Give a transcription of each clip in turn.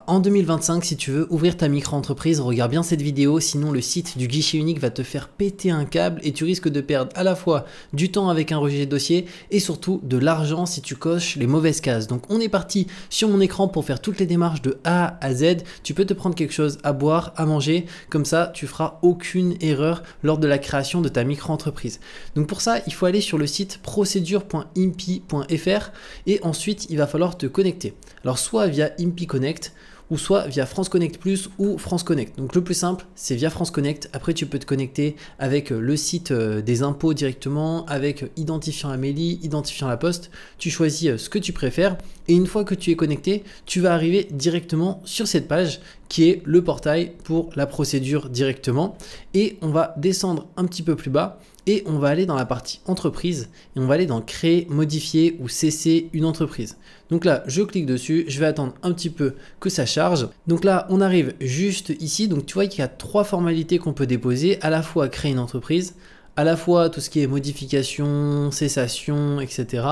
En 2025, si tu veux ouvrir ta micro-entreprise, regarde bien cette vidéo, sinon le site du guichet unique va te faire péter un câble et tu risques de perdre à la fois du temps avec un rejet de dossier et surtout de l'argent si tu coches les mauvaises cases. Donc on est parti sur mon écran pour faire toutes les démarches de A à Z. Tu peux te prendre quelque chose à boire, à manger, comme ça tu feras aucune erreur lors de la création de ta micro-entreprise. Donc pour ça, il faut aller sur le site procedure.impi.fr et ensuite il va falloir te connecter. Alors soit via Impi Connect, ou soit via France Connect Plus ou France Connect. Donc le plus simple, c'est via France Connect. Après, tu peux te connecter avec le site des impôts directement, avec identifiant la mairie, identifiant la poste. Tu choisis ce que tu préfères. Et une fois que tu es connecté, tu vas arriver directement sur cette page qui est le portail pour la procédure directement. Et on va descendre un petit peu plus bas et on va aller dans la partie entreprise et on va aller dans créer, modifier ou cesser une entreprise. Donc là, je clique dessus, je vais attendre un petit peu que ça charge. Donc là, on arrive juste ici. Donc tu vois qu'il y a trois formalités qu'on peut déposer, à la fois créer une entreprise, à la fois tout ce qui est modification, cessation, etc.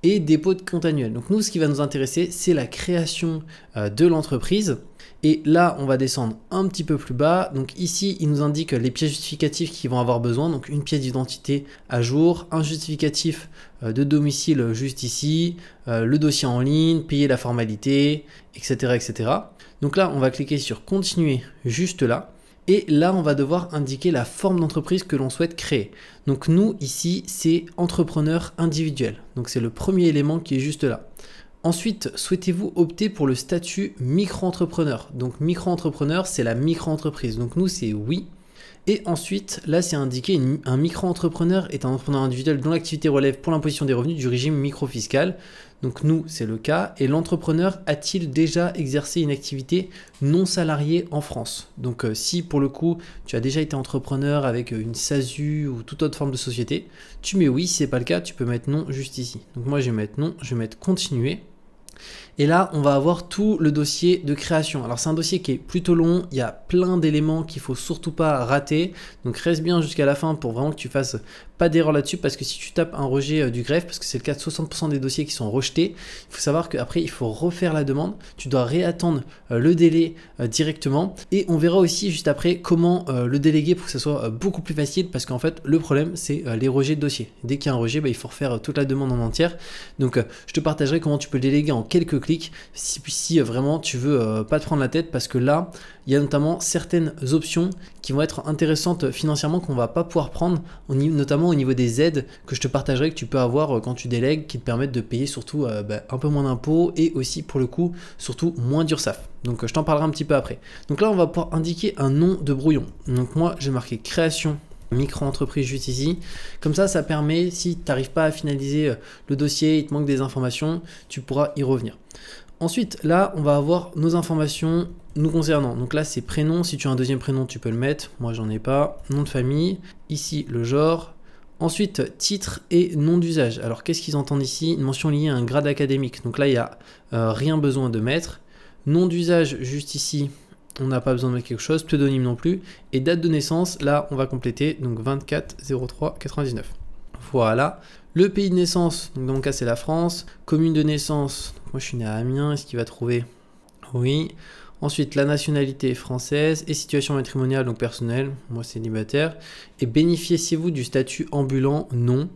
et dépôt de compte annuel. Donc nous, ce qui va nous intéresser, c'est la création de l'entreprise. Et là, on va descendre un petit peu plus bas. Donc ici, il nous indique les pièces justificatives qu'ils vont avoir besoin. Donc une pièce d'identité à jour, un justificatif de domicile juste ici, le dossier en ligne, payer la formalité, etc., etc. Donc là, on va cliquer sur continuer juste là. Et là, on va devoir indiquer la forme d'entreprise que l'on souhaite créer. Donc nous, ici, c'est entrepreneur individuel. Donc c'est le premier élément qui est juste là. Ensuite, souhaitez-vous opter pour le statut micro-entrepreneur? Donc micro-entrepreneur, c'est la micro-entreprise. Donc nous, c'est oui. Et ensuite, là, c'est indiqué un micro-entrepreneur est un entrepreneur individuel dont l'activité relève pour l'imposition des revenus du régime micro-fiscal. Donc nous, c'est le cas. Et l'entrepreneur a-t-il déjà exercé une activité non salariée en France? Donc si pour le coup, tu as déjà été entrepreneur avec une SASU ou toute autre forme de société, tu mets oui. Si ce n'est pas le cas, tu peux mettre non juste ici. Donc moi, je vais mettre non, je vais mettre continuer. Et là, on va avoir tout le dossier de création. Alors, c'est un dossier qui est plutôt long. Il y a plein d'éléments qu'il ne faut surtout pas rater. Donc, reste bien jusqu'à la fin pour vraiment que tu fasses pas d'erreur là-dessus. Parce que si tu tapes un rejet du greffe, parce que c'est le cas de 60% des dossiers qui sont rejetés, il faut savoir qu'après, il faut refaire la demande. Tu dois réattendre le délai directement. Et on verra aussi juste après comment le déléguer pour que ce soit beaucoup plus facile. Parce qu'en fait, le problème, c'est les rejets de dossier. Dès qu'il y a un rejet, il faut refaire toute la demande en entière. Donc, je te partagerai comment tu peux le déléguer en quelques clics si vraiment tu veux pas te prendre la tête, parce que là il y a notamment certaines options qui vont être intéressantes financièrement qu'on va pas pouvoir prendre, notamment au niveau des aides que je te partagerai, que tu peux avoir quand tu délègues, qui te permettent de payer surtout un peu moins d'impôts et aussi pour le coup surtout moins d'URSSAF. Donc je t'en parlerai un petit peu après. Donc là on va pouvoir indiquer un nom de brouillon. Donc moi j'ai marqué création micro-entreprise juste ici. Comme ça permet, si tu n'arrives pas à finaliser le dossier, il te manque des informations, tu pourras y revenir. Ensuite, là, on va avoir nos informations nous concernant. Donc là, c'est prénom. Si tu as un deuxième prénom, tu peux le mettre. Moi, j'en ai pas. Nom de famille. Ici, le genre. Ensuite, titre et nom d'usage. Alors, qu'est-ce qu'ils entendent ici? Une mention liée à un grade académique. Donc là, il n'y a rien besoin de mettre. Nom d'usage, juste ici. On n'a pas besoin de mettre quelque chose, pseudonyme non plus. Et date de naissance, là, on va compléter, donc 24-03-99. Voilà. Le pays de naissance, donc dans mon cas, c'est la France. Commune de naissance, moi je suis né à Amiens, est-ce qu'il va trouver? Oui. Ensuite, la nationalité française et situation matrimoniale, donc personnelle, moi célibataire. Et bénéficiez-vous du statut ambulant? Non.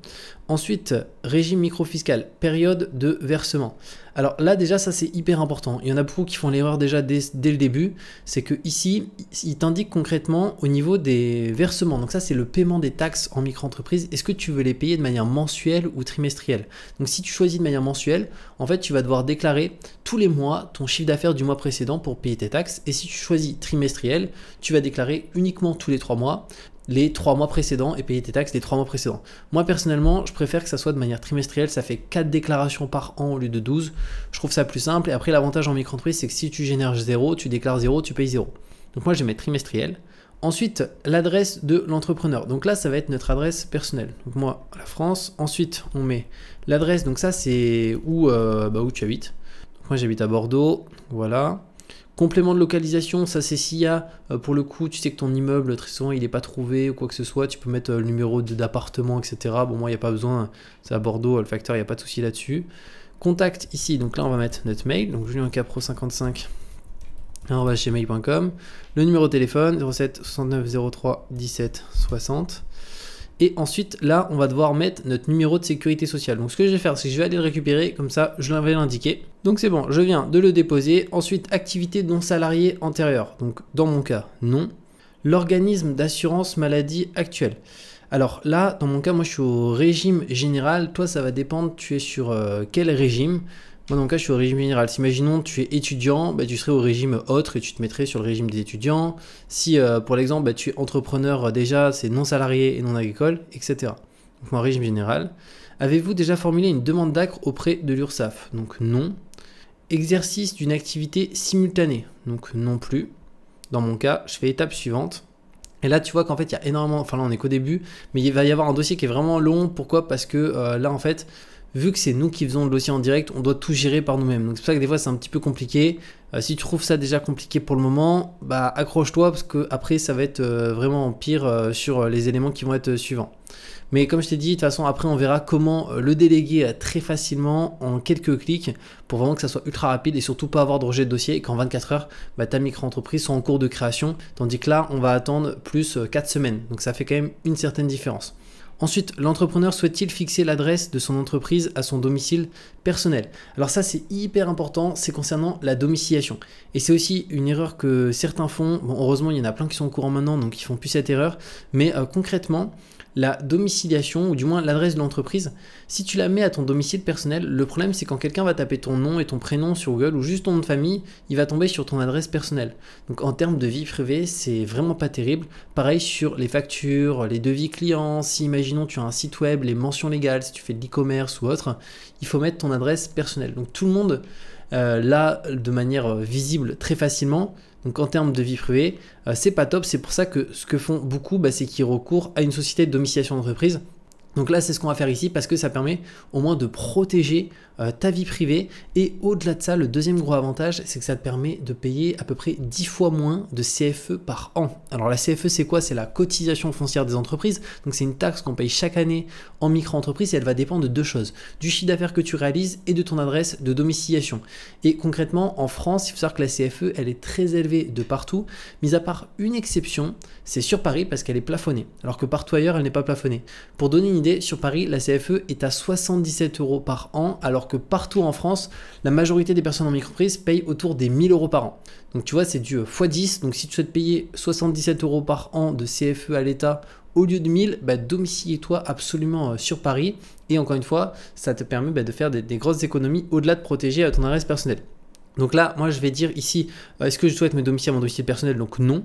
Ensuite, régime microfiscal, période de versement. Alors là déjà ça c'est hyper important. Il y en a beaucoup qui font l'erreur déjà dès le début. C'est que ici, il t'indique concrètement au niveau des versements. Donc ça c'est le paiement des taxes en micro-entreprise. Est-ce que tu veux les payer de manière mensuelle ou trimestrielle? Donc si tu choisis de manière mensuelle, en fait tu vas devoir déclarer tous les mois ton chiffre d'affaires du mois précédent pour payer tes taxes. Et si tu choisis trimestriel, tu vas déclarer uniquement tous les 3 mois. Les 3 mois précédents et payer tes taxes les 3 mois précédents. Moi personnellement, je préfère que ça soit de manière trimestrielle, ça fait 4 déclarations par an au lieu de 12. Je trouve ça plus simple et après l'avantage en micro-entreprise, c'est que si tu génères 0, tu déclares 0, tu payes 0. Donc moi je vais mettre trimestriel. Ensuite, l'adresse de l'entrepreneur. Donc là, ça va être notre adresse personnelle. Donc moi, la France. Ensuite, on met l'adresse. Donc ça, c'est où tu habites. Donc moi, j'habite à Bordeaux. Voilà. Complément de localisation, ça c'est s'il y a, pour le coup, tu sais que ton immeuble, très souvent, il n'est pas trouvé ou quoi que ce soit, tu peux mettre le numéro d'appartement, etc. Bon, moi, il n'y a pas besoin, c'est à Bordeaux, le facteur, il n'y a pas de souci là-dessus. Contact ici, donc là, on va mettre notre mail, donc juliancapro55 gmail.com, le numéro de téléphone 07 69 03 17 60. Et ensuite, là, on va devoir mettre notre numéro de sécurité sociale. Donc, ce que je vais faire, c'est que je vais aller le récupérer, comme ça, je vais l'indiquer. Donc, c'est bon, je viens de le déposer. Ensuite, activité non salariée antérieure. Donc, dans mon cas, non. L'organisme d'assurance maladie actuel. Alors là, dans mon cas, moi, je suis au régime général. Toi, ça va dépendre, tu es sur quel régime. Moi, dans mon cas, je suis au régime général. Si, imaginons, tu es étudiant, bah, tu serais au régime autre et tu te mettrais sur le régime des étudiants. Si, pour l'exemple, bah, tu es entrepreneur déjà, c'est non salarié et non agricole, etc. Donc, moi, régime général. Avez-vous déjà formulé une demande d'acre auprès de l'URSSAF? Donc, non. Exercice d'une activité simultanée? Donc, non plus. Dans mon cas, je fais étape suivante. Et là, tu vois qu'en fait, il y a énormément... Enfin, là, on est qu'au début, mais il va y avoir un dossier qui est vraiment long. Pourquoi? Parce que là, en fait... Vu que c'est nous qui faisons le dossier en direct, on doit tout gérer par nous-mêmes. Donc c'est pour ça que des fois c'est un petit peu compliqué. Si tu trouves ça déjà compliqué pour le moment, bah accroche-toi parce que après ça va être vraiment pire sur les éléments qui vont être suivants. Mais comme je t'ai dit, de toute façon après on verra comment le déléguer très facilement en quelques clics pour vraiment que ça soit ultra rapide et surtout pas avoir de rejet de dossier et qu'en 24 heures, bah, ta micro-entreprise soit en cours de création. Tandis que là, on va attendre plus 4 semaines. Donc ça fait quand même une certaine différence. Ensuite, l'entrepreneur souhaite-t-il fixer l'adresse de son entreprise à son domicile personnel? Alors ça, c'est hyper important, c'est concernant la domiciliation. Et c'est aussi une erreur que certains font. Bon, heureusement, il y en a plein qui sont au courant maintenant, donc ils font plus cette erreur. Mais concrètement, la domiciliation, ou du moins l'adresse de l'entreprise, si tu la mets à ton domicile personnel, le problème c'est quand quelqu'un va taper ton nom et ton prénom sur Google ou juste ton nom de famille, il va tomber sur ton adresse personnelle. Donc en termes de vie privée, c'est vraiment pas terrible. Pareil sur les factures, les devis clients, si imaginons tu as un site web, les mentions légales, si tu fais de l'e-commerce ou autre, il faut mettre ton adresse personnelle. Donc tout le monde l'a de manière visible très facilement. Donc en termes de vie privée, c'est pas top. C'est pour ça que ce que font beaucoup, bah, c'est qu'ils recourent à une société de domiciliation d'entreprise. Donc là, c'est ce qu'on va faire ici parce que ça permet au moins de protéger ta vie privée. Et au-delà de ça, le deuxième gros avantage, c'est que ça te permet de payer à peu près 10 fois moins de CFE par an. Alors la CFE, c'est quoi? C'est la cotisation foncière des entreprises. Donc c'est une taxe qu'on paye chaque année en micro-entreprise et elle va dépendre de deux choses. Du chiffre d'affaires que tu réalises et de ton adresse de domiciliation. Et concrètement, en France, il faut savoir que la CFE, elle est très élevée de partout. Mis à part une exception, c'est sur Paris parce qu'elle est plafonnée. Alors que partout ailleurs, elle n'est pas plafonnée. Pour donner une idée, sur Paris, la CFE est à 77 € par an, alors que partout en France, la majorité des personnes en micro-entreprise payent autour des 1000 € par an. Donc tu vois, c'est du x10. Donc si tu souhaites payer 77 € par an de CFE à l'État au lieu de 1000, bah, domicile-toi absolument sur Paris. Et encore une fois, ça te permet de faire des grosses économies au-delà de protéger ton adresse personnelle. Donc là, moi, je vais dire ici, est-ce que je souhaite me domicilier à mon domicile personnel? Donc non.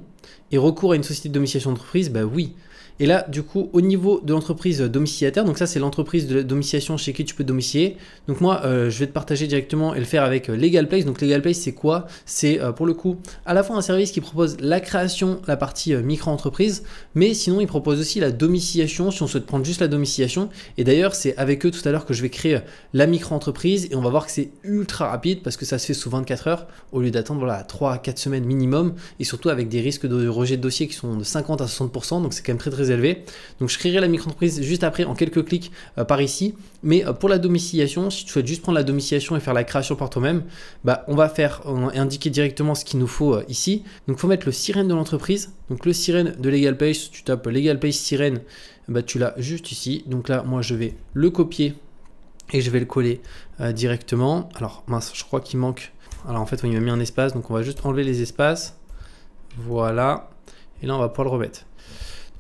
Et recours à une société de domiciliation d'entreprise? Bah oui. Et là, du coup, au niveau de l'entreprise domiciliataire, donc ça, c'est l'entreprise de domiciliation chez qui tu peux domicilier. Donc moi, je vais te partager directement et le faire avec Legal Place. Donc Legal Place, c'est quoi? C'est pour le coup à la fois un service qui propose la création, la partie micro-entreprise, mais sinon, il propose aussi la domiciliation si on souhaite prendre juste la domiciliation. Et d'ailleurs, c'est avec eux tout à l'heure que je vais créer la micro-entreprise et on va voir que c'est ultra rapide parce que ça se fait sous 24 heures au lieu d'attendre 3 à 4 semaines minimum et surtout avec des risques de rejet de dossier qui sont de 50 à 60%. Donc c'est quand même très élevé. Donc je créerai la micro-entreprise juste après en quelques clics par ici. Mais pour la domiciliation, si tu souhaites juste prendre la domiciliation et faire la création par toi-même, bah, on va indiquer directement ce qu'il nous faut ici. Donc il faut mettre le sirène de l'entreprise. Donc le sirène de Legal Place, tu tapes Legal Place sirène, bah, tu l'as juste ici. Donc là, moi je vais le copier et je vais le coller directement. Alors mince, je crois qu'il manque. Alors en fait, il m'a mis un espace, donc on va juste enlever les espaces. Voilà. Et là, on va pouvoir le remettre.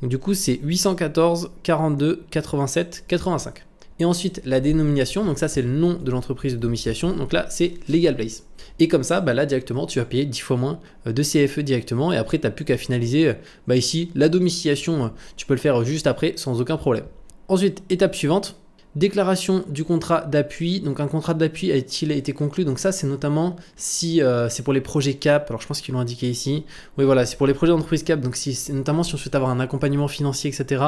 Donc du coup, c'est 814 42 87 85. Et ensuite, la dénomination, donc ça, c'est le nom de l'entreprise de domiciliation. Donc là, c'est Legal Place. Et comme ça, bah là, directement, tu vas payer 10 fois moins de CFE directement. Et après, tu n'as plus qu'à finaliser ici la domiciliation. Tu peux le faire juste après sans aucun problème. Ensuite, étape suivante. Déclaration du contrat d'appui. Donc un contrat d'appui a-t-il été conclu? Donc ça, c'est notamment si c'est pour les projets CAP. Alors je pense qu'ils l'ont indiqué ici. Oui, voilà, c'est pour les projets d'entreprise CAP. Donc notamment si on souhaite avoir un accompagnement financier, etc.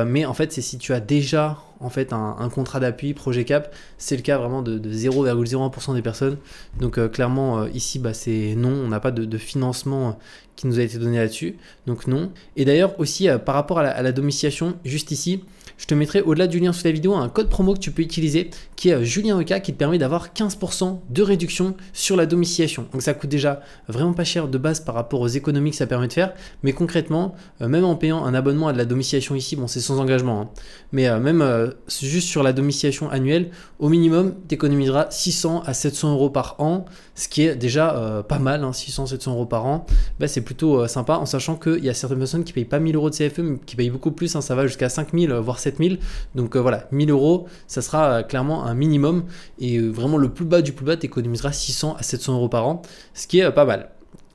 Mais en fait, c'est si tu as déjà en fait un contrat d'appui projet CAP. C'est le cas vraiment de 0,01% des personnes. Donc clairement ici, bah, c'est non. On n'a pas de financement qui nous a été donné là-dessus. Donc non. Et d'ailleurs aussi par rapport à la domiciliation, juste ici, je te mettrai au-delà du lien sous la vidéo un code promo que tu peux utiliser qui est JulienEK qui te permet d'avoir 15% de réduction sur la domiciliation. Donc ça coûte déjà vraiment pas cher de base par rapport aux économies que ça permet de faire, mais concrètement, même en payant un abonnement à de la domiciliation ici, bon c'est sans engagement, hein, mais même juste sur la domiciliation annuelle, au minimum, tu économiseras 600 à 700 euros par an, ce qui est déjà pas mal, hein, 600-700 euros par an, bah, c'est plutôt sympa, en sachant qu'il y a certaines personnes qui payent pas 1000 euros de CFE, mais qui payent beaucoup plus, hein, ça va jusqu'à 5000 voire 7000, donc voilà, 1000 euros, ça sera clairement un minimum, et vraiment le plus bas du plus bas, tu économiseras 600 à 700 euros par an, ce qui est pas mal.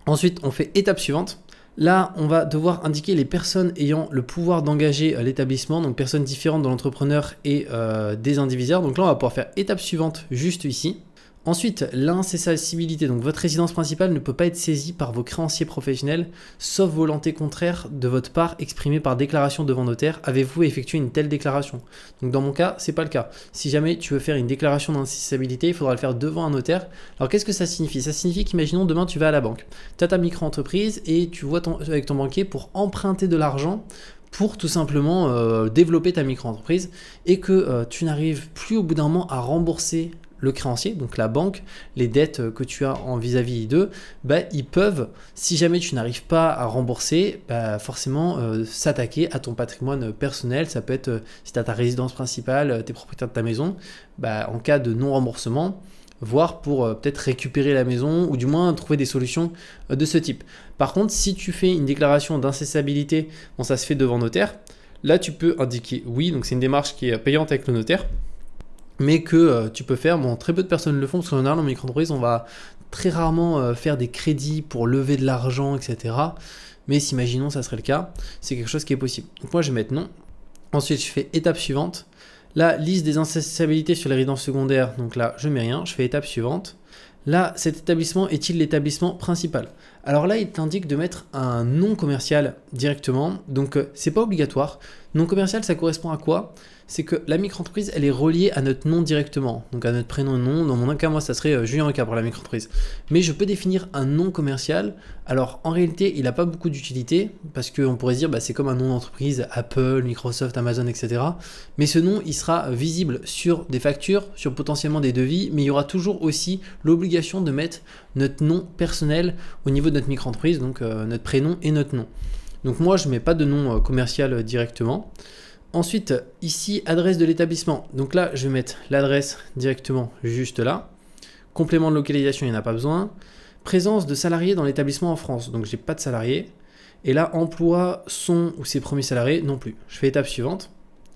Ensuite, on fait étape suivante. Là, on va devoir indiquer les personnes ayant le pouvoir d'engager l'établissement, donc personnes différentes de l'entrepreneur et des indivisaires. Donc là, on va pouvoir faire étape suivante juste ici. Ensuite, l'incessibilité, donc votre résidence principale ne peut pas être saisie par vos créanciers professionnels, sauf volonté contraire de votre part exprimée par déclaration devant notaire. Avez-vous effectué une telle déclaration? Donc dans mon cas, c'est pas le cas. Si jamais tu veux faire une déclaration d'incessibilité, il faudra le faire devant un notaire. Alors qu'est-ce que ça signifie? Ça signifie qu'imaginons demain tu vas à la banque, tu as ta micro-entreprise et tu vois avec ton banquier pour emprunter de l'argent pour tout simplement développer ta micro-entreprise et que tu n'arrives plus au bout d'un moment à rembourser le créancier, donc la banque, les dettes que tu as en vis-à-vis d'eux, bah, ils peuvent, si jamais tu n'arrives pas à rembourser, bah, forcément s'attaquer à ton patrimoine personnel. Ça peut être si tu as ta résidence principale, tu es propriétaire de ta maison, bah, en cas de non-remboursement, voire pour peut-être récupérer la maison ou du moins trouver des solutions de ce type. Par contre, si tu fais une déclaration d'incessibilité, bon, ça se fait devant notaire, là tu peux indiquer oui, donc c'est une démarche qui est payante avec le notaire, mais que tu peux faire, bon très peu de personnes le font parce qu'en général en micro-entreprise on va très rarement faire des crédits pour lever de l'argent, etc. Mais si imaginons ça serait le cas, c'est quelque chose qui est possible. Donc moi je vais mettre non. Ensuite je fais étape suivante. La liste des incessibilité sur les résidences secondaires, donc là je mets rien, je fais étape suivante. Là, cet établissement est-il l'établissement principal? Alors là, il t'indique de mettre un nom commercial directement, donc c'est pas obligatoire. Nom commercial, ça correspond à quoi? C'est que la micro-entreprise, elle est reliée à notre nom directement, donc à notre prénom et nom. Dans mon cas, moi, ça serait JulienEK pour la micro-entreprise. Mais je peux définir un nom commercial. Alors, en réalité, il n'a pas beaucoup d'utilité, parce qu'on pourrait se dire, bah, c'est comme un nom d'entreprise, Apple, Microsoft, Amazon, etc. Mais ce nom, il sera visible sur des factures, sur potentiellement des devis, mais il y aura toujours aussi l'obligation de mettre notre nom personnel au niveau de notre micro-entreprise, donc notre prénom et notre nom. Donc moi, je ne mets pas de nom commercial directement. Ensuite, ici, adresse de l'établissement. Donc là, je vais mettre l'adresse directement juste là. Complément de localisation, il n'y en a pas besoin. Présence de salariés dans l'établissement en France. Donc, j'ai pas de salariés. Et là, emploi son ou ses premiers salariés non plus. Je fais étape suivante.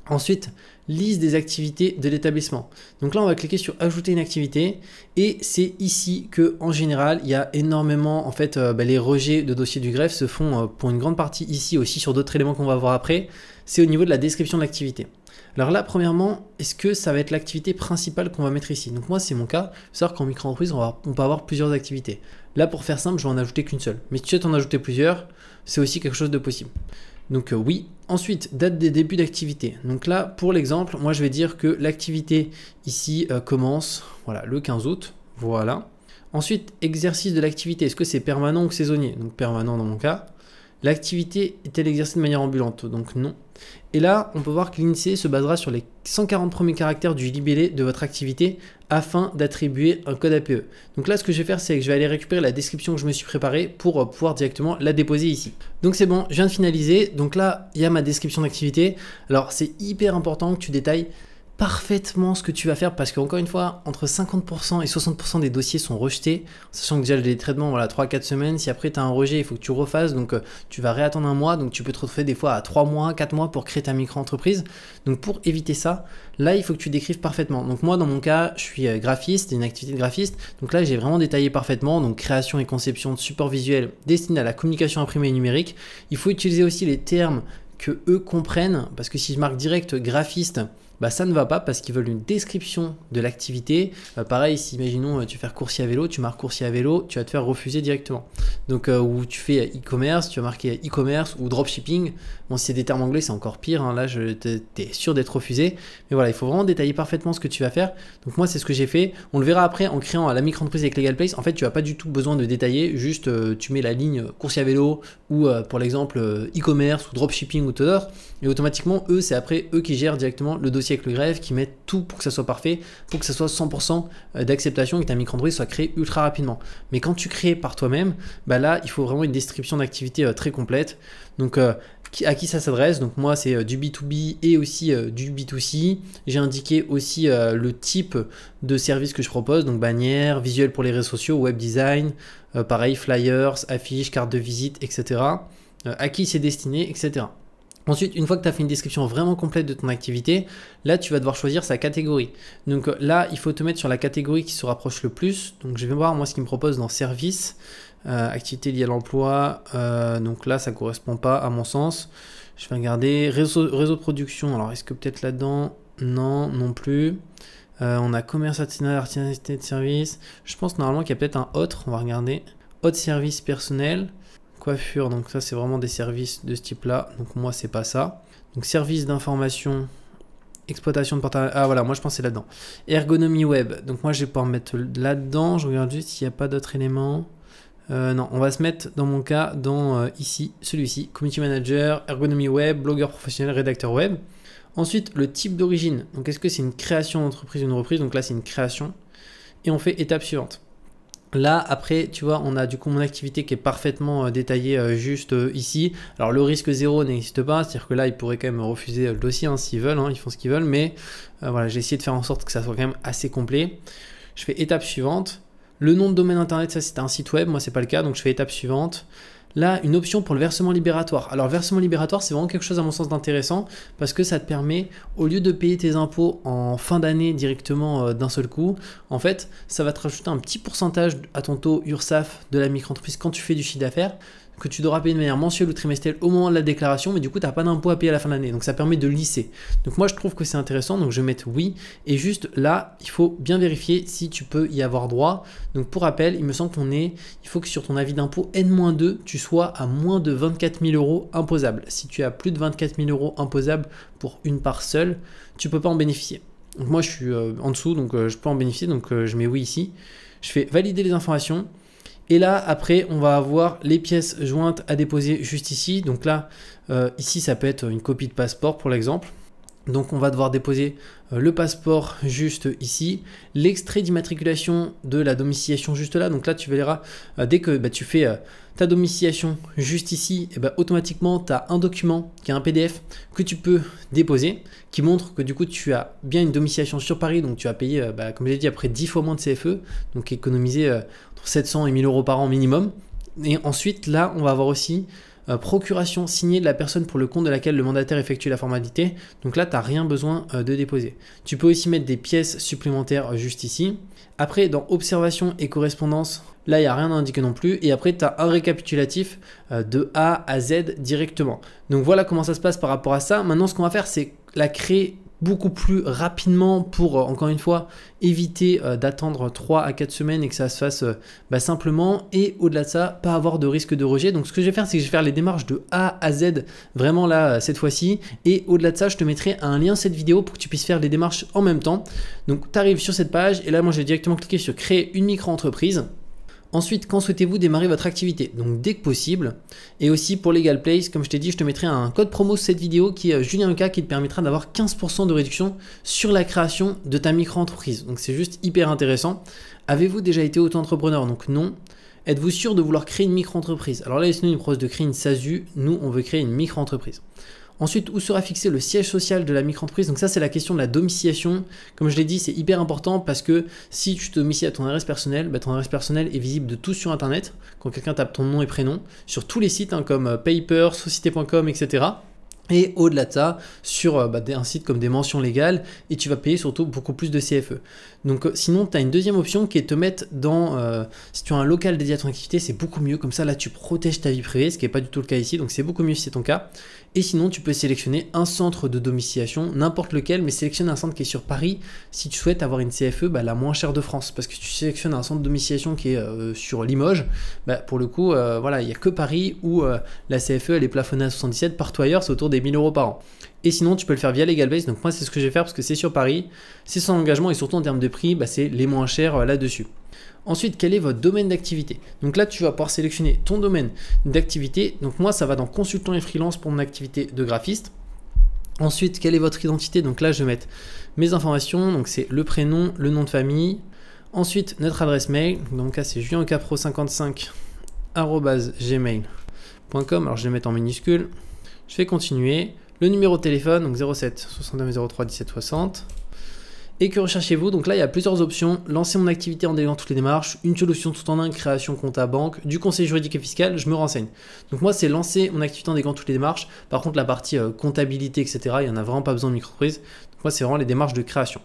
Ensuite, liste des activités de l'établissement. Donc là, on va cliquer sur ajouter une activité et c'est ici que, en général, il y a énormément, en fait, les rejets de dossiers du greffe se font pour une grande partie ici aussi sur d'autres éléments qu'on va voir après. C'est au niveau de la description de l'activité. Alors là, premièrement, est-ce que ça va être l'activité principale qu'on va mettre ici? Donc moi, c'est mon cas. Il faut savoir qu'en micro-entreprise, on peut avoir plusieurs activités. Là, pour faire simple, je vais en ajouter qu'une seule. Mais si tu souhaites en ajouter plusieurs, c'est aussi quelque chose de possible. Donc oui. Ensuite, date des débuts d'activité. Donc là, pour l'exemple, moi je vais dire que l'activité ici commence voilà, le 15 août. Voilà. Ensuite, exercice de l'activité. Est-ce que c'est permanent ou saisonnier? Donc permanent dans mon cas. L'activité est-elle exercée de manière ambulante? Donc non. Et là, on peut voir que l'INSEE se basera sur les 140 premiers caractères du libellé de votre activité afin d'attribuer un code APE. Donc là, ce que je vais faire, c'est que je vais aller récupérer la description que je me suis préparée pour pouvoir directement la déposer ici. Donc c'est bon, je viens de finaliser. Donc là, il y a ma description d'activité. Alors, c'est hyper important que tu détailles parfaitement ce que tu vas faire parce qu'encore une fois, entre 50% et 60% des dossiers sont rejetés, sachant que déjà les traitements, voilà, 3-4 semaines, si après tu as un rejet, il faut que tu refasses, donc tu vas réattendre un mois, donc tu peux te retrouver des fois à 3 mois, 4 mois pour créer ta micro-entreprise. Donc pour éviter ça, là, il faut que tu décrives parfaitement. Donc moi, dans mon cas, je suis graphiste, une activité de graphiste, donc là, j'ai vraiment détaillé parfaitement, donc création et conception de supports visuels destinés à la communication imprimée et numérique. Il faut utiliser aussi les termes que eux comprennent, parce que si je marque direct graphiste, bah ça ne va pas parce qu'ils veulent une description de l'activité. Pareil, si imaginons tu veux faire coursier à vélo, tu marques coursier à vélo, tu vas te faire refuser directement. Donc où tu fais e-commerce, tu vas marquer e-commerce ou dropshipping. Bon, si c'est des termes anglais, c'est encore pire, hein. Là, t'es sûr d'être refusé. Mais voilà, il faut vraiment détailler parfaitement ce que tu vas faire. Donc moi, c'est ce que j'ai fait. On le verra après en créant la micro-entreprise avec Legal Place. En fait, tu n'as pas du tout besoin de détailler. Juste, tu mets la ligne coursier à vélo ou pour l'exemple e-commerce ou dropshipping ou tout autre. Et automatiquement, eux, c'est après eux qui gèrent directement le dossier avec le greffe, qui mettent tout pour que ça soit parfait, pour que ça soit 100% d'acceptation et que ta micro-entreprise soit créée ultra rapidement. Mais quand tu crées par toi-même, bah là, il faut vraiment une description d'activité très complète. Donc, à qui ça s'adresse? Donc moi, c'est du B2B et aussi du B2C. J'ai indiqué aussi le type de service que je propose, donc bannière, visuel pour les réseaux sociaux, web design, pareil, flyers, affiches, cartes de visite, etc. À qui c'est destiné, etc. Ensuite, une fois que tu as fait une description vraiment complète de ton activité, là, tu vas devoir choisir sa catégorie. Donc là, il faut te mettre sur la catégorie qui se rapproche le plus. Donc je vais voir moi ce qu'il me propose dans service, activité liée à l'emploi. Donc là, ça ne correspond pas à mon sens. Je vais regarder réseau de production. Alors, est-ce que peut-être là-dedans? Non, non plus. On a commerce artisanal, artisanalité de service. Je pense normalement qu'il y a peut-être un autre. On va regarder. Autre service personnel. Coiffure, donc ça c'est vraiment des services de ce type là, donc moi c'est pas ça. Donc service d'information, exploitation de portail, ah voilà, moi je pensais là-dedans. Ergonomie web, donc moi je vais pouvoir me mettre là-dedans, je regarde juste s'il n'y a pas d'autres éléments. Non, on va se mettre dans mon cas, dans ici, celui-ci, community manager, ergonomie web, blogueur professionnel, rédacteur web. Ensuite, le type d'origine, donc est-ce que c'est une création d'entreprise ou une reprise? Donc là c'est une création, et on fait étape suivante. Là, après, tu vois, on a du coup mon activité qui est parfaitement détaillée juste ici. Alors, le risque zéro n'existe pas, c'est-à-dire que là, ils pourraient quand même refuser le dossier hein, s'ils veulent, hein, ils font ce qu'ils veulent, mais voilà, j'ai essayé de faire en sorte que ça soit quand même assez complet. Je fais étape suivante. Le nom de domaine internet, ça c'était un site web, moi c'est pas le cas, donc je fais étape suivante. Là, une option pour le versement libératoire. Alors, le versement libératoire, c'est vraiment quelque chose à mon sens d'intéressant parce que ça te permet, au lieu de payer tes impôts en fin d'année directement d'un seul coup, en fait, ça va te rajouter un petit pourcentage à ton taux URSSAF de la micro-entreprise quand tu fais du chiffre d'affaires que tu devras payer de manière mensuelle ou trimestrielle au moment de la déclaration, mais du coup, tu n'as pas d'impôt à payer à la fin de l'année. Donc, ça permet de lisser. Donc, moi, je trouve que c'est intéressant. Donc, je vais mettre oui. Et juste là, il faut bien vérifier si tu peux y avoir droit. Donc, pour rappel, il me semble il faut que sur ton avis d'impôt N-2, tu sois à moins de 24 000 euros imposables. Si tu as plus de 24 000 euros imposables pour une part seule, tu ne peux pas en bénéficier. Donc, moi, je suis en dessous, donc je peux en bénéficier. Donc, je mets oui ici. Je fais valider les informations. Et là, après, on va avoir les pièces jointes à déposer juste ici. Donc là, ici, ça peut être une copie de passeport pour l'exemple. Donc on va devoir déposer le passeport juste ici, l'extrait d'immatriculation de la domiciliation juste là. Donc là, tu verras, dès que tu fais ta domiciliation juste ici, et automatiquement, tu as un document qui est un PDF que tu peux déposer, qui montre que du coup, tu as bien une domiciliation sur Paris. Donc tu as payé, comme j'ai dit, après 10 fois moins de CFE, donc économiser entre 700 et 1000 euros par an minimum. Et ensuite, là, on va avoir aussi procuration signée de la personne pour le compte de laquelle le mandataire effectue la formalité. Donc là, tu n'as rien besoin de déposer. Tu peux aussi mettre des pièces supplémentaires juste ici. Après, dans observation et correspondance, là, il n'y a rien à indiquer non plus. Et après, tu as un récapitulatif de A à Z directement. Donc voilà comment ça se passe par rapport à ça. Maintenant, ce qu'on va faire, c'est la créer beaucoup plus rapidement pour, encore une fois, éviter d'attendre 3 à 4 semaines et que ça se fasse simplement, et au-delà de ça, pas avoir de risque de rejet. Donc ce que je vais faire, c'est que je vais faire les démarches de A à Z vraiment là cette fois-ci, et au-delà de ça, je te mettrai un lien cette vidéo pour que tu puisses faire les démarches en même temps. Donc tu arrives sur cette page et là moi je vais directement cliquer sur créer une micro-entreprise. Ensuite, quand souhaitez-vous démarrer votre activité? Donc dès que possible. Et aussi pour Legal Place, comme je t'ai dit, je te mettrai un code promo sur cette vidéo qui est JulienK, qui te permettra d'avoir 15% de réduction sur la création de ta micro-entreprise. Donc c'est juste hyper intéressant. Avez-vous déjà été auto-entrepreneur? Donc non. Êtes-vous sûr de vouloir créer une micro-entreprise? Alors là, il nous propose de créer une SASU. Nous, on veut créer une micro-entreprise. Ensuite, où sera fixé le siège social de la micro-entreprise? Donc ça, c'est la question de la domiciliation. Comme je l'ai dit, c'est hyper important parce que si tu te domicilies à ton adresse personnelle, ton adresse personnelle est visible de tous sur Internet. Quand quelqu'un tape ton nom et prénom, sur tous les sites comme Paper, Société.com, etc. Et au-delà de ça, sur un site comme des mentions légales, et tu vas payer surtout beaucoup plus de CFE. Donc sinon, tu as une deuxième option qui est de te mettre dans, si tu as un local dédié à ton activité, c'est beaucoup mieux, comme ça là tu protèges ta vie privée, ce qui n'est pas du tout le cas ici, donc c'est beaucoup mieux si c'est ton cas. Et sinon, tu peux sélectionner un centre de domiciliation, n'importe lequel, mais sélectionne un centre qui est sur Paris si tu souhaites avoir une CFE la moins chère de France. Parce que si tu sélectionnes un centre de domiciliation qui est sur Limoges, pour le coup, voilà, il n'y a que Paris où la CFE elle est plafonnée à 77, partout ailleurs c'est autour des 1000 euros par an. Et sinon, tu peux le faire via LegalBase. Donc moi, c'est ce que je vais faire parce que c'est sur Paris, c'est sans engagement et surtout en termes de prix, c'est les moins chers là-dessus. Ensuite, quel est votre domaine d'activité? Donc là, tu vas pouvoir sélectionner ton domaine d'activité. Donc moi, ça va dans consultant et freelance pour mon activité de graphiste. Ensuite, quelle est votre identité? Donc là, je vais mettre mes informations. Donc c'est le prénom, le nom de famille. Ensuite, notre adresse mail. Donc là, c'est juliancapro55@gmail.com. Alors je vais mettre en minuscule. Je fais continuer. Le numéro de téléphone, donc 07 69 03 17 60. Et que recherchez-vous? Donc là, il y a plusieurs options. Lancer mon activité en déléguant toutes les démarches, une solution tout en un, création, compta, banque, du conseil juridique et fiscal, je me renseigne. Donc moi, c'est lancer mon activité en déléguant toutes les démarches. Par contre, la partie comptabilité, etc., il n'y en a vraiment pas besoin de micro-entreprise. Donc moi, c'est vraiment les démarches de création.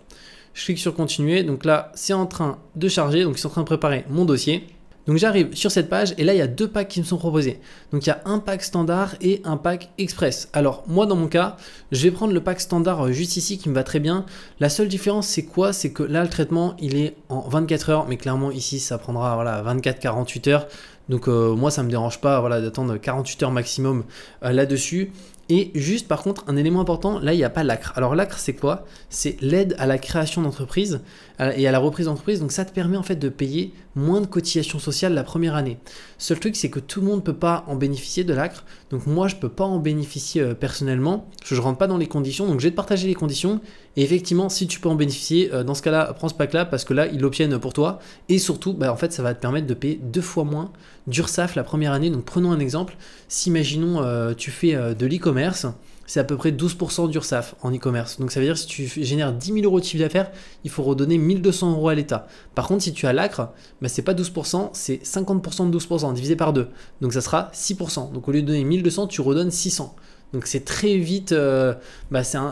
Je clique sur continuer. Donc là, c'est en train de charger. Donc ils sont en train de préparer mon dossier. Donc j'arrive sur cette page et là il y a deux packs qui me sont proposés. Donc il y a un pack standard et un pack express. Alors moi dans mon cas, je vais prendre le pack standard juste ici qui me va très bien. La seule différence c'est quoi? C'est que là le traitement il est en 24 heures, mais clairement ici ça prendra 24-48 heures. Donc moi ça me dérange pas d'attendre 48 heures maximum là-dessus. Et juste par contre un élément important, là il n'y a pas l'ACRE. Alors l'ACRE c'est quoi? C'est l'aide à la création d'entreprise et à la reprise d'entreprise. Donc ça te permet en fait de payer moins de cotisations sociales la première année. Seul truc c'est que tout le monde ne peut pas en bénéficier de l'ACRE. Donc moi je ne peux pas en bénéficier personnellement. Je ne rentre pas dans les conditions. Donc je vais te partager les conditions. Et effectivement si tu peux en bénéficier, dans ce cas-là prends ce pack là parce que là ils l'obtiennent pour toi. Et surtout en fait ça va te permettre de payer 2 fois moins d'URSSAF la première année. Donc prenons un exemple. Si imaginons tu fais de l'e-commerce, c'est à peu près 12% d'URSSAF en e-commerce. Donc ça veut dire que si tu génères 10 000 euros de chiffre d'affaires, il faut redonner 1 200 euros à l'État. Par contre, si tu as l'ACRE, c'est pas 12%, c'est 50% de 12%, divisé par 2. Donc ça sera 6%. Donc au lieu de donner 1 200, tu redonnes 600. Donc c'est très vite,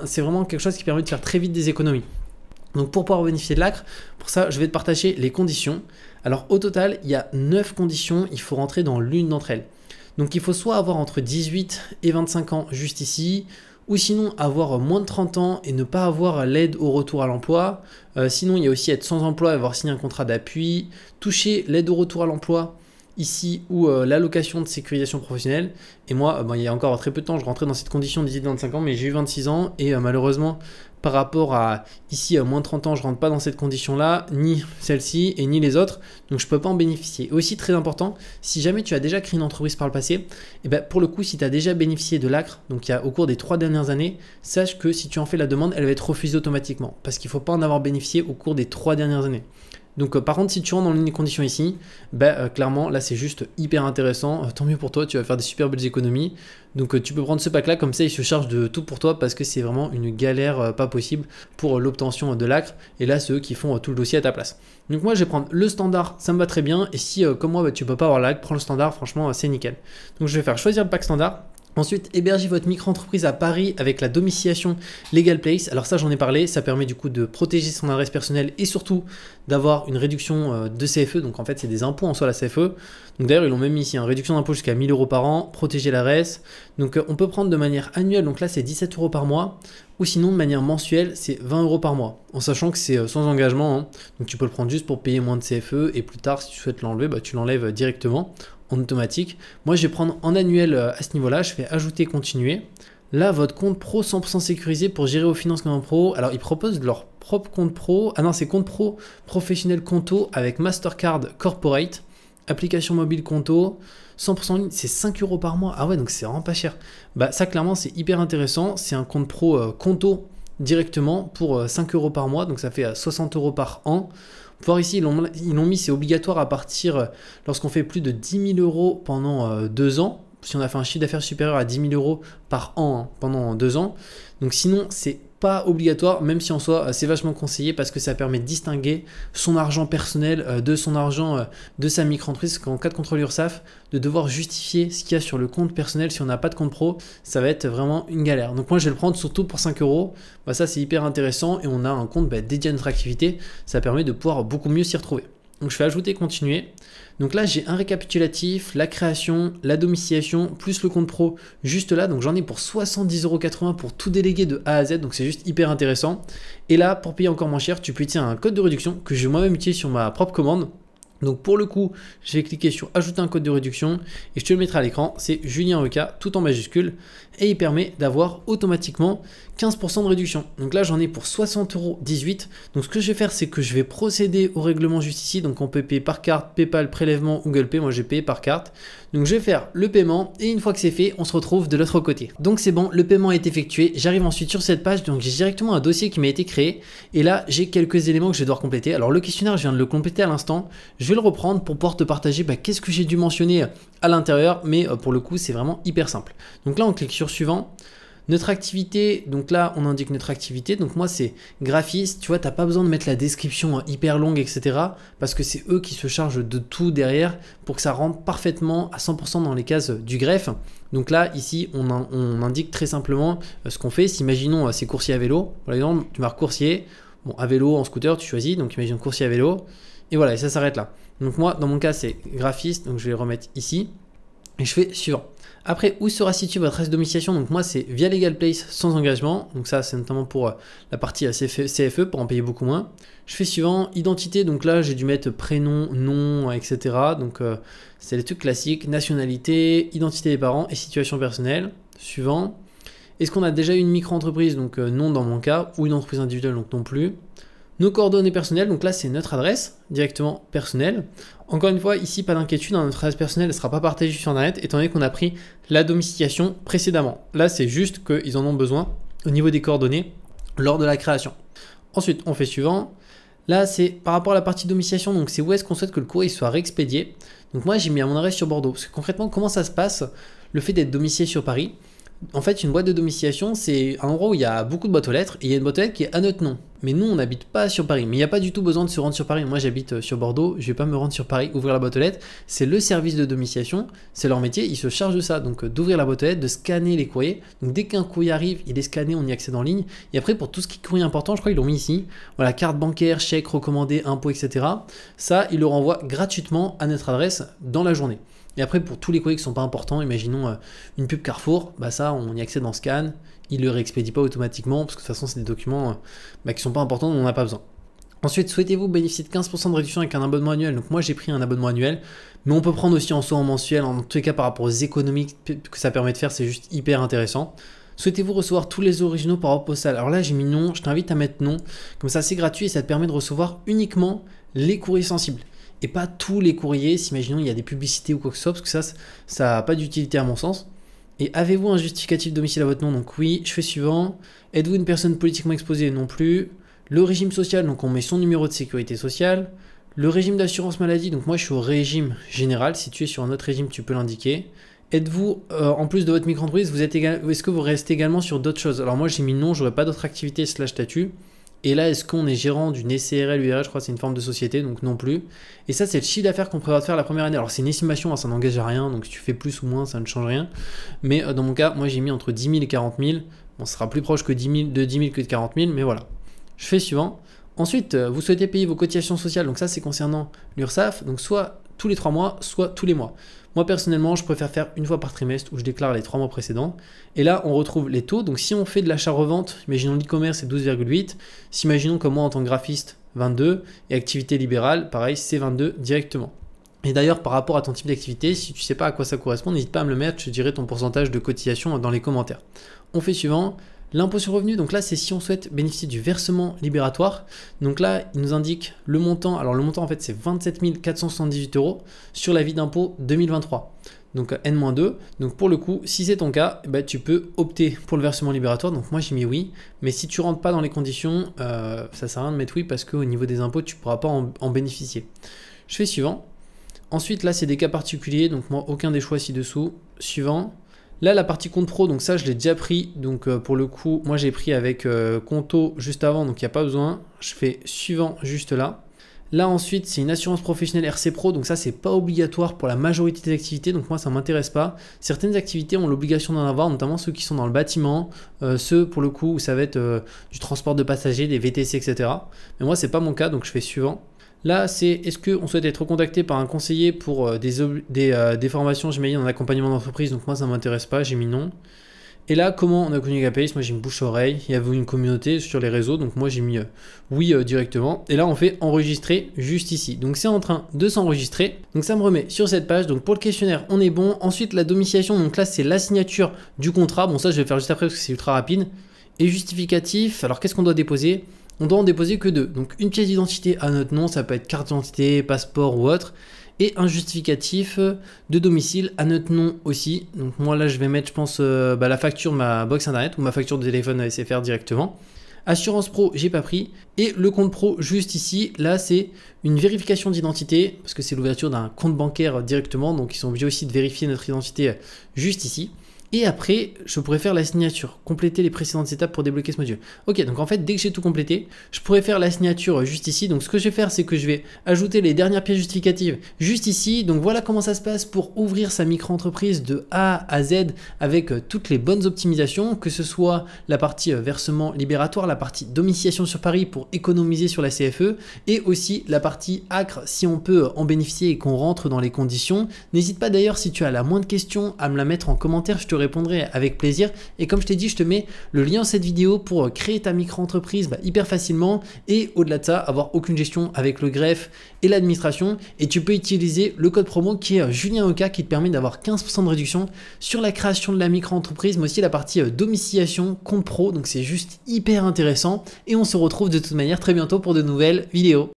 c'est vraiment quelque chose qui permet de faire très vite des économies. Donc pour pouvoir bénéficier de l'ACRE, pour ça, je vais te partager les conditions. Alors au total, il y a 9 conditions, il faut rentrer dans l'une d'entre elles. Donc il faut soit avoir entre 18 et 25 ans juste ici, ou sinon avoir moins de 30 ans et ne pas avoir l'aide au retour à l'emploi. Sinon il y a aussi être sans emploi et avoir signé un contrat d'appui, toucher l'aide au retour à l'emploi ici ou l'allocation de sécurisation professionnelle. Et moi, il y a encore très peu de temps, je rentrais dans cette condition de 18-25 ans, mais j'ai eu 26 ans et malheureusement, par rapport à ici moins de 30 ans, je rentre pas dans cette condition-là, ni celle-ci et ni les autres, donc je peux pas en bénéficier. Aussi très important, si jamais tu as déjà créé une entreprise par le passé, pour le coup, si tu as déjà bénéficié de l'ACRE, donc au cours des 3 dernières années, sache que si tu en fais la demande, elle va être refusée automatiquement, parce qu'il faut pas en avoir bénéficié au cours des 3 dernières années. Donc par contre, si tu rentres dans les conditions ici, clairement là c'est juste hyper intéressant, tant mieux pour toi, tu vas faire des super belles économies. Donc tu peux prendre ce pack là, comme ça il se charge de tout pour toi parce que c'est vraiment une galère pas possible pour l'obtention de l'ACRE. Et là c'est eux qui font tout le dossier à ta place. Donc moi je vais prendre le standard, ça me va très bien. Et si comme moi tu peux pas avoir l'ACRE, prends le standard, franchement c'est nickel. Donc je vais faire choisir le pack standard. Ensuite, héberger votre micro-entreprise à Paris avec la domiciliation LegalPlace. Alors ça, j'en ai parlé, ça permet du coup de protéger son adresse personnelle et surtout d'avoir une réduction de CFE. Donc en fait, c'est des impôts en soi la CFE. Donc d'ailleurs, ils l'ont même mis ici, réduction d'impôt jusqu'à 1 000 euros par an, protéger l'adresse. Donc on peut prendre de manière annuelle, donc là c'est 17 euros par mois. Ou sinon de manière mensuelle, c'est 20 euros par mois. En sachant que c'est sans engagement. Donc tu peux le prendre juste pour payer moins de CFE. Et plus tard, si tu souhaites l'enlever, tu l'enlèves directement. En automatique. Moi, je vais prendre en annuel à ce niveau-là. Je fais ajouter, continuer. Là, votre compte pro 100% sécurisé pour gérer vos finances comme un pro. Alors, ils proposent leur propre compte pro. Ah non, c'est compte pro professionnel Conto avec Mastercard Corporate. Application mobile Conto. 100% en ligne, c'est 5 euros par mois. Ah ouais, donc c'est vraiment pas cher. Ça, clairement, c'est hyper intéressant. C'est un compte pro Conto directement pour 5 euros par mois. Donc, ça fait 60 euros par an. Voir ici, ils l'ont mis, c'est obligatoire à partir lorsqu'on fait plus de 10 000 euros pendant 2 ans. Si on a fait un chiffre d'affaires supérieur à 10 000 euros par an pendant 2 ans. Donc sinon, c'est pas obligatoire, même si en soi c'est vachement conseillé parce que ça permet de distinguer son argent personnel de son argent de sa micro-entreprise. Qu'en cas de contrôle URSSAF, de devoir justifier ce qu'il y a sur le compte personnel si on n'a pas de compte pro, ça va être vraiment une galère. Donc moi je vais le prendre surtout pour 5 euros. Bah, ça c'est hyper intéressant et on a un compte dédié à notre activité. Ça permet de pouvoir beaucoup mieux s'y retrouver. Donc je fais ajouter, continuer. Donc là j'ai un récapitulatif, la création, la domiciliation, plus le compte pro juste là. Donc j'en ai pour 70,80 € pour tout déléguer de A à Z. Donc c'est juste hyper intéressant. Et là pour payer encore moins cher, tu peux utiliser un code de réduction que je vais moi-même utiliser sur ma propre commande. Donc pour le coup, je vais cliquer sur ajouter un code de réduction et je te le mettrai à l'écran. C'est Julien Roca, tout en majuscule, et il permet d'avoir automatiquement 15% de réduction. Donc là, j'en ai pour 60,18 €. Donc ce que je vais faire, c'est que je vais procéder au règlement juste ici. Donc on peut payer par carte, PayPal, prélèvement, Google Pay. Moi, j'ai payé par carte. Donc je vais faire le paiement et une fois que c'est fait, on se retrouve de l'autre côté. Donc c'est bon, le paiement est effectué. J'arrive ensuite sur cette page. Donc j'ai directement un dossier qui m'a été créé. Et là, j'ai quelques éléments que je vais devoir compléter. Alors le questionnaire, je viens de le compléter à l'instant. Je vais le reprendre pour pouvoir te partager qu'est-ce que j'ai dû mentionner à l'intérieur. Mais pour le coup, c'est vraiment hyper simple. Donc là, on clique sur suivant. Notre activité, donc là on indique notre activité, donc moi c'est graphiste, tu vois, t'as pas besoin de mettre la description hyper longue, etc. parce que c'est eux qui se chargent de tout derrière pour que ça rentre parfaitement à 100% dans les cases du greffe. Donc là, ici, on indique très simplement ce qu'on fait. Si imaginons c'est coursier à vélo, par exemple, tu marques coursier, bon, à vélo, en scooter, tu choisis, donc imagine coursier à vélo, et voilà, et ça s'arrête là. Donc moi, dans mon cas, c'est graphiste, donc je vais le remettre ici, et je fais suivant. Après, où sera située votre adresse de domiciliation? Donc moi, c'est via Legal Place sans engagement. Donc ça, c'est notamment pour la partie CFE pour en payer beaucoup moins. Je fais suivant, identité. Donc là, j'ai dû mettre prénom, nom, etc. Donc c'est les trucs classiques. Nationalité, identité des parents et situation personnelle. Suivant. Est-ce qu'on a déjà une micro-entreprise? Donc non dans mon cas. Ou une entreprise individuelle, donc non plus. Nos coordonnées personnelles, donc là c'est notre adresse directement personnelle. Encore une fois, ici pas d'inquiétude, notre adresse personnelle ne sera pas partagée sur internet étant donné qu'on a pris la domiciliation précédemment. Là c'est juste qu'ils en ont besoin au niveau des coordonnées lors de la création. Ensuite on fait suivant. Là c'est par rapport à la partie domiciliation, donc c'est où est-ce qu'on souhaite que le courrier soit réexpédié. Donc moi j'ai mis à mon adresse sur Bordeaux, parce que concrètement comment ça se passe le fait d'être domicilié sur Paris? En fait, une boîte de domiciliation, c'est un endroit où il y a beaucoup de boîtes aux lettres et il y a une boîte aux lettres qui est à notre nom. Mais nous, on n'habite pas sur Paris. Mais il n'y a pas du tout besoin de se rendre sur Paris. Moi, j'habite sur Bordeaux. Je ne vais pas me rendre sur Paris, ouvrir la boîte aux lettres. C'est le service de domiciliation. C'est leur métier. Ils se chargent de ça. Donc, d'ouvrir la boîte aux lettres, de scanner les courriers. Donc, dès qu'un courrier arrive, il est scanné, on y accède en ligne. Et après, pour tout ce qui est courrier important, je crois qu'ils l'ont mis ici. Voilà, carte bancaire, chèque, recommandé, impôt, etc. Ça, ils le renvoient gratuitement à notre adresse dans la journée. Et après, pour tous les courriers qui ne sont pas importants, imaginons une pub Carrefour, ça, on y accède en scan, il ne le réexpédie pas automatiquement, parce que de toute façon, c'est des documents qui ne sont pas importants, on n'en a pas besoin. Ensuite, souhaitez-vous bénéficier de 15% de réduction avec un abonnement annuel? Donc moi, j'ai pris un abonnement annuel, mais on peut prendre aussi en soi en mensuel, en tous les cas par rapport aux économies que ça permet de faire, c'est juste hyper intéressant. Souhaitez-vous recevoir tous les originaux par ordre postal? Alors là, j'ai mis non, je t'invite à mettre non, comme ça c'est gratuit et ça te permet de recevoir uniquement les courriers sensibles. Et pas tous les courriers, si imaginons il y a des publicités ou quoi que ce soit, parce que ça n'a pas d'utilité à mon sens. Et avez-vous un justificatif de domicile à votre nom? Donc oui, je fais suivant. Êtes-vous une personne politiquement exposée? Non plus. Le régime social, donc on met son numéro de sécurité sociale. Le régime d'assurance maladie, donc moi je suis au régime général. Si tu es sur un autre régime, tu peux l'indiquer. Êtes-vous, en plus de votre micro-entreprise, est-ce que vous restez également sur d'autres choses? Alors moi j'ai mis non, j'aurais pas d'autres activités / statut. Et là, est-ce qu'on est gérant d'une SCRL, URL, je crois que c'est une forme de société, donc non plus. Et ça, c'est le chiffre d'affaires qu'on prévoit de faire la première année. Alors, c'est une estimation, ça n'engage à rien, donc si tu fais plus ou moins, ça ne change rien. Mais dans mon cas, moi, j'ai mis entre 10 000 et 40 000. Bon, ce sera plus proche que de 10 000 que de 40 000, mais voilà. Je fais suivant. Ensuite, vous souhaitez payer vos cotisations sociales, donc ça, c'est concernant l'URSSAF, donc soit tous les 3 mois, soit tous les mois. Moi, personnellement, je préfère faire une fois par trimestre où je déclare les 3 mois précédents. Et là, on retrouve les taux. Donc, si on fait de l'achat-revente, imaginons l'e-commerce, c'est 12,8. Si imaginons comme moi, en tant que graphiste, 22. Et activité libérale, pareil, c'est 22 directement. Et d'ailleurs, par rapport à ton type d'activité, si tu ne sais pas à quoi ça correspond, n'hésite pas à me le mettre. Je dirai ton pourcentage de cotisation dans les commentaires. On fait suivant. L'impôt sur le revenu, donc là, c'est si on souhaite bénéficier du versement libératoire. Donc là, il nous indique le montant. Alors, le montant, en fait, c'est 27 478 € sur l'avis d'impôt 2023. Donc, N-2. Donc, pour le coup, si c'est ton cas, tu peux opter pour le versement libératoire. Donc, moi, j'ai mis oui. Mais si tu ne rentres pas dans les conditions, ça ne sert à rien de mettre oui parce qu'au niveau des impôts, tu ne pourras pas en bénéficier. Je fais suivant. Ensuite, là, c'est des cas particuliers. Donc, moi, aucun des choix ci-dessous. Suivant. Là, la partie compte pro, donc ça, je l'ai déjà pris. Donc pour le coup, moi, j'ai pris avec Conto juste avant, donc il n'y a pas besoin. Je fais suivant juste là. Là, ensuite, c'est une assurance professionnelle RC Pro. Donc ça, c'est pas obligatoire pour la majorité des activités. Donc moi, ça ne m'intéresse pas. Certaines activités ont l'obligation d'en avoir, notamment ceux qui sont dans le bâtiment, ceux pour le coup où ça va être du transport de passagers, des VTC, etc. Mais moi, c'est pas mon cas, donc je fais suivant. Là, c'est est-ce qu'on souhaite être contacté par un conseiller pour des formations, j'imagine, en accompagnement d'entreprise. Donc moi, ça ne m'intéresse pas, j'ai mis non. Et là, comment on a connu Agapace? Moi, j'ai une bouche-oreille. Il y avait une communauté sur les réseaux, donc moi, j'ai mis oui directement. Et là, on fait enregistrer juste ici. Donc, c'est en train de s'enregistrer. Donc, ça me remet sur cette page. Donc, pour le questionnaire, on est bon. Ensuite, la domiciliation. Donc là, c'est la signature du contrat. Bon, ça, je vais faire juste après parce que c'est ultra rapide. Et justificatif. Alors, qu'est-ce qu'on doit déposer? On doit en déposer que 2. Donc, une pièce d'identité à notre nom. Ça peut être carte d'identité, passeport ou autre. Et un justificatif de domicile à notre nom aussi. Donc moi là je vais mettre je pense la facture de ma box internet ou ma facture de téléphone SFR directement. Assurance pro j'ai pas pris. Et le compte pro juste ici, là c'est une vérification d'identité parce que c'est l'ouverture d'un compte bancaire directement. Donc ils sont obligés aussi de vérifier notre identité juste ici. Et après, je pourrais faire la signature, compléter les précédentes étapes pour débloquer ce module. Ok, donc en fait, dès que j'ai tout complété, je pourrais faire la signature juste ici. Donc ce que je vais faire, c'est que je vais ajouter les dernières pièces justificatives juste ici. Donc voilà comment ça se passe pour ouvrir sa micro-entreprise de A à Z avec toutes les bonnes optimisations, que ce soit la partie versement libératoire, la partie domiciliation sur Paris pour économiser sur la CFE et aussi la partie ACRE si on peut en bénéficier et qu'on rentre dans les conditions. N'hésite pas d'ailleurs si tu as la moindre question à me la mettre en commentaire, je te répondrai avec plaisir. Et comme je t'ai dit, je te mets le lien de cette vidéo pour créer ta micro-entreprise hyper facilement et au-delà de ça, avoir aucune gestion avec le greffe et l'administration. Et tu peux utiliser le code promo qui est Julien Oka qui te permet d'avoir 15% de réduction sur la création de la micro-entreprise, mais aussi la partie domiciliation, compte pro. Donc c'est juste hyper intéressant et on se retrouve de toute manière très bientôt pour de nouvelles vidéos.